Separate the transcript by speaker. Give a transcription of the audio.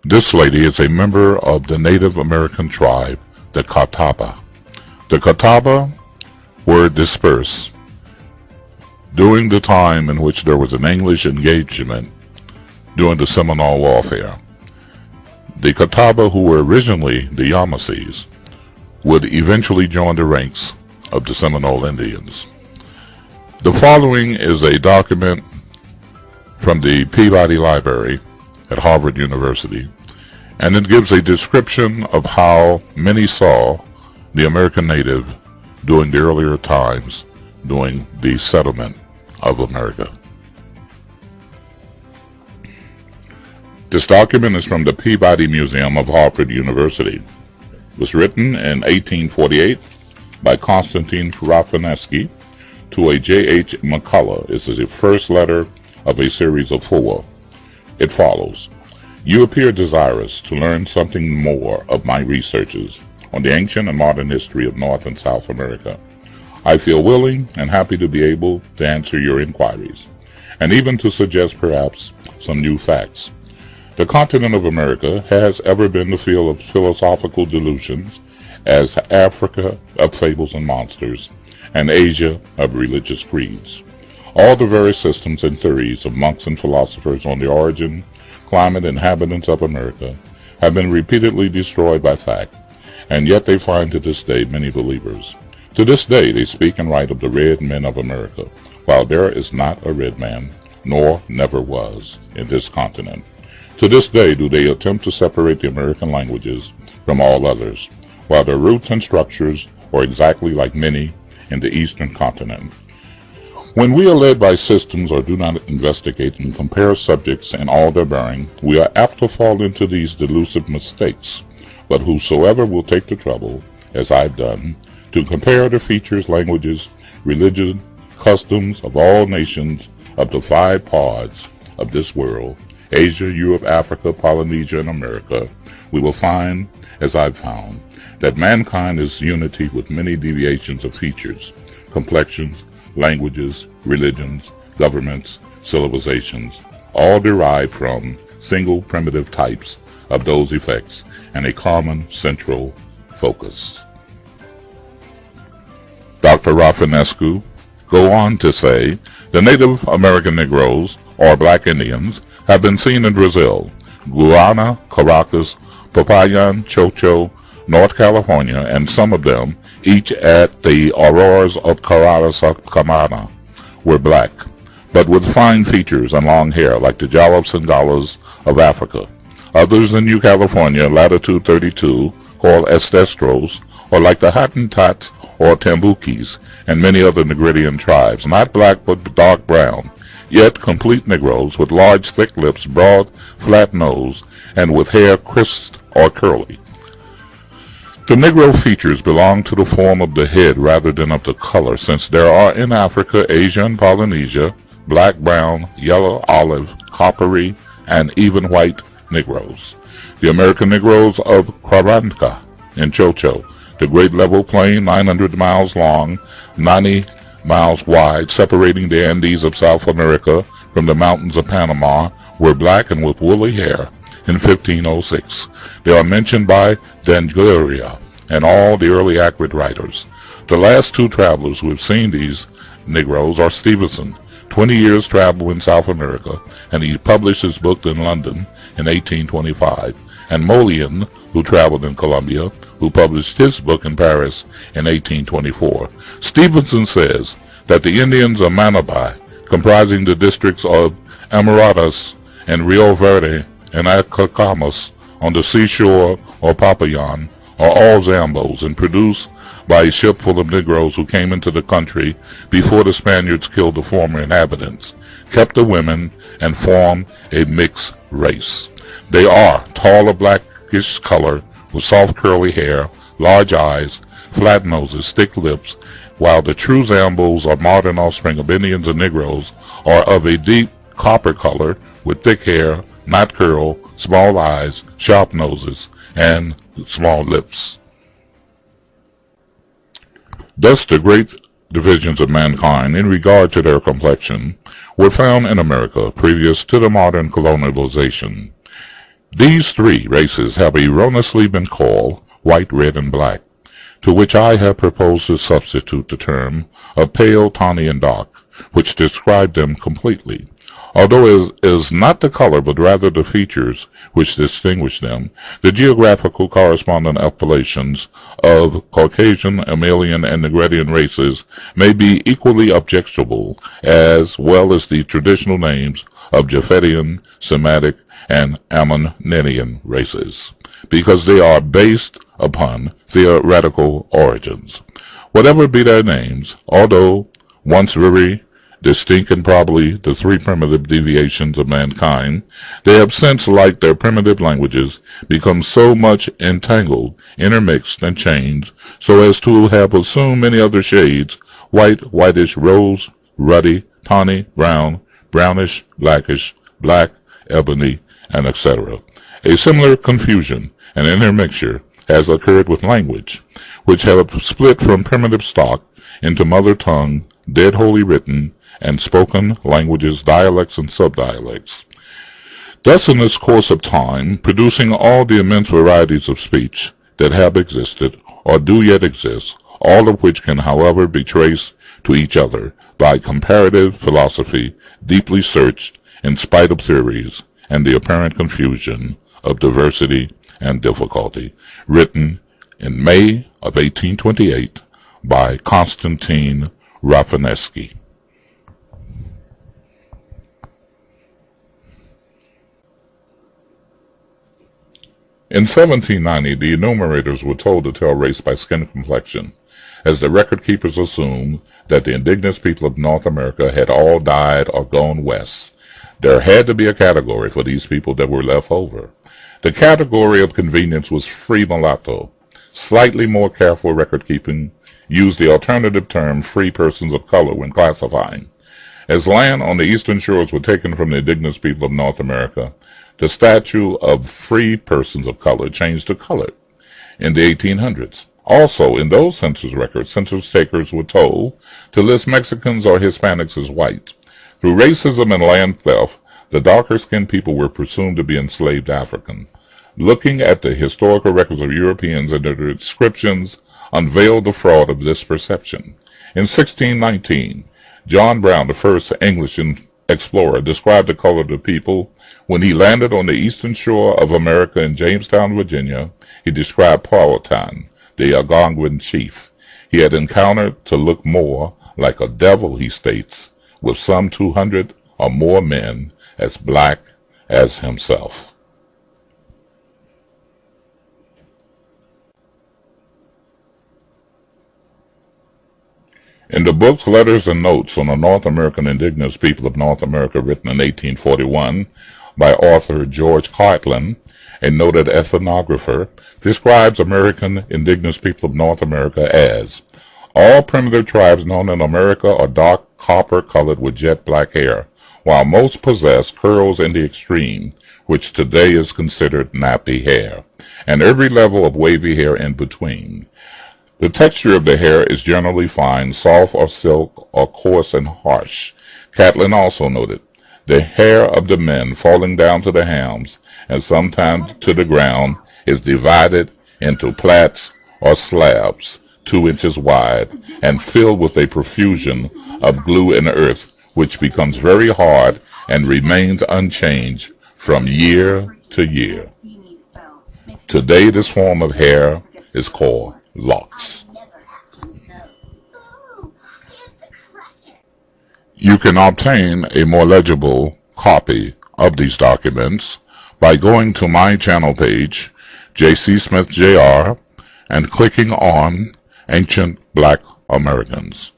Speaker 1: This lady is a member of the Native American tribe, the Catawba. The Catawba were dispersed during the time in which there was an English engagement during the Seminole Warfare. The Catawba, who were originally the Yamasees, would eventually join the ranks of the Seminole Indians. The following is a document from the Peabody Library at Harvard University, and it gives a description of how many saw the American native during the earlier times during the settlement of America. This document is from the Peabody Museum of Harvard University. It was written in 1848 by Constantine Rafinesky to a J.H. McCullough. This is the first letter of a series of 4. It follows: You appear desirous to learn something more of my researches on the ancient and modern history of North and South America. I feel willing and happy to be able to answer your inquiries, and even to suggest perhaps some new facts. The continent of America has ever been the field of philosophical delusions, as Africa of fables and monsters, and Asia of religious creeds. All the various systems and theories of monks and philosophers on the origin, climate, and inhabitants of America have been repeatedly destroyed by fact, and yet they find to this day many believers. To this day they speak and write of the red men of America, while there is not a red man, nor never was, in this continent. To this day do they attempt to separate the American languages from all others, while their roots and structures are exactly like many in the eastern continent. When we are led by systems or do not investigate and compare subjects in all their bearing, we are apt to fall into these delusive mistakes. But whosoever will take the trouble, as I've done, to compare the features, languages, religion, customs of all nations of the 5 parts of this world, Asia, Europe, Africa, Polynesia, and America, we will find, as I've found, that mankind is unity with many deviations of features, complexions, languages, religions, governments, civilizations, all derived from single primitive types of those effects and a common central focus. Dr. Rafinescu go on to say, the Native American Negroes, or Black Indians, have been seen in Brazil, Guyana, Caracas, Popayan, Chocho, North California, and some of them, each at the Auroras of Caracas, were black, but with fine features and long hair like the Jallops and Galas of Africa. Others in New California, latitude 32, called Estestros, or like the Hottentots or Tambukis, and many other Negridian tribes, not black but dark brown, yet complete Negroes with large thick lips, broad flat nose, and with hair crisped or curly. The Negro features belong to the form of the head rather than of the color, since there are in Africa, Asia, and Polynesia black, brown, yellow, olive, coppery, and even white Negroes. The American Negroes of Curanca in Chocho, the great level plain 900 miles long, 90 miles wide, separating the Andes of South America from the mountains of Panama, were black and with woolly hair in 1506. They are mentioned by D'Angeria and all the early accurate writers. The last 2 travelers who have seen these Negroes are Stevenson, 20 years travel in South America, and he published his book in London in 1825, and Molian, who traveled in Colombia, who published his book in Paris in 1824. Stevenson says that the Indians of Manabai, comprising the districts of Amaratas and Rio Verde and Atacama's on the seashore or Popayan, are all Zambos and produced by a ship full of Negroes who came into the country before the Spaniards killed the former inhabitants, kept the women, and formed a mixed race. They are tall of blackish color, with soft curly hair, large eyes, flat noses, thick lips, while the true Zambos or modern offspring of Indians and Negroes are of a deep copper color, with thick hair, not curl, small eyes, sharp noses, and small lips. Thus the great divisions of mankind in regard to their complexion were found in America previous to the modern colonialization. These three races have erroneously been called white, red, and black, to which I have proposed to substitute the term of pale, tawny, and dark, which describe them completely. Although it is not the color, but rather the features which distinguish them, the geographical corresponding appellations of Caucasian, Amalian, and Negredian races may be equally objectionable, as well as the traditional names of Japhetian, Semitic, and Ammonian races, because they are based upon theoretical origins. Whatever be their names, although once very distinct and probably the three primitive deviations of mankind, they have since, like their primitive languages, become so much entangled, intermixed, and changed, so as to have assumed many other shades: white, whitish, rose, ruddy, tawny, brown, brownish, blackish, black, ebony, and etc. A similar confusion and intermixture has occurred with language, which have split from primitive stock into mother tongue, dead Holy Written, and spoken languages, dialects, and subdialects. Thus, in this course of time, producing all the immense varieties of speech that have existed, or do yet exist, all of which can, however, be traced to each other by comparative philosophy, deeply searched in spite of theories and the apparent confusion of diversity and difficulty, written in May of 1828 by Konstantin Rafinesky. In 1790, the enumerators were told to tell race by skin complexion, as the record keepers assumed that the indigenous people of North America had all died or gone west. There had to be a category for these people that were left over. The category of convenience was free mulatto. Slightly more careful record keeping used the alternative term free persons of color when classifying. As land on the eastern shores were taken from the indigenous people of North America, the statute of free persons of color changed to colored in the 1800s. Also, in those census records, census takers were told to list Mexicans or Hispanics as white. Through racism and land theft, the darker-skinned people were presumed to be enslaved African. Looking at the historical records of Europeans and their descriptions unveiled the fraud of this perception. In 1619, John Brown, the first English explorer, described the color of the people. When he landed on the eastern shore of America in Jamestown, Virginia, he described Powhatan, the Algonquin chief he had encountered, to look more like a devil, he states, with some 200 or more men as black as himself. In the books, Letters, and Notes on the North American Indigenous People of North America, written in 1841 by author George Cartlin, a noted ethnographer, describes American Indigenous People of North America as: all primitive tribes known in America are dark copper-colored with jet black hair, while most possess curls in the extreme, which today is considered nappy hair, and every level of wavy hair in between. The texture of the hair is generally fine, soft or silk, or coarse and harsh. Catlin also noted the hair of the men falling down to the hams and sometimes to the ground is divided into plaits or slabs 2 inches wide and filled with a profusion of glue and earth, which becomes very hard and remains unchanged from year to year. Today, this form of hair is called locks. You can obtain a more legible copy of these documents by going to my channel page, J.C. Smith Jr., and clicking on Ancient Black Americans.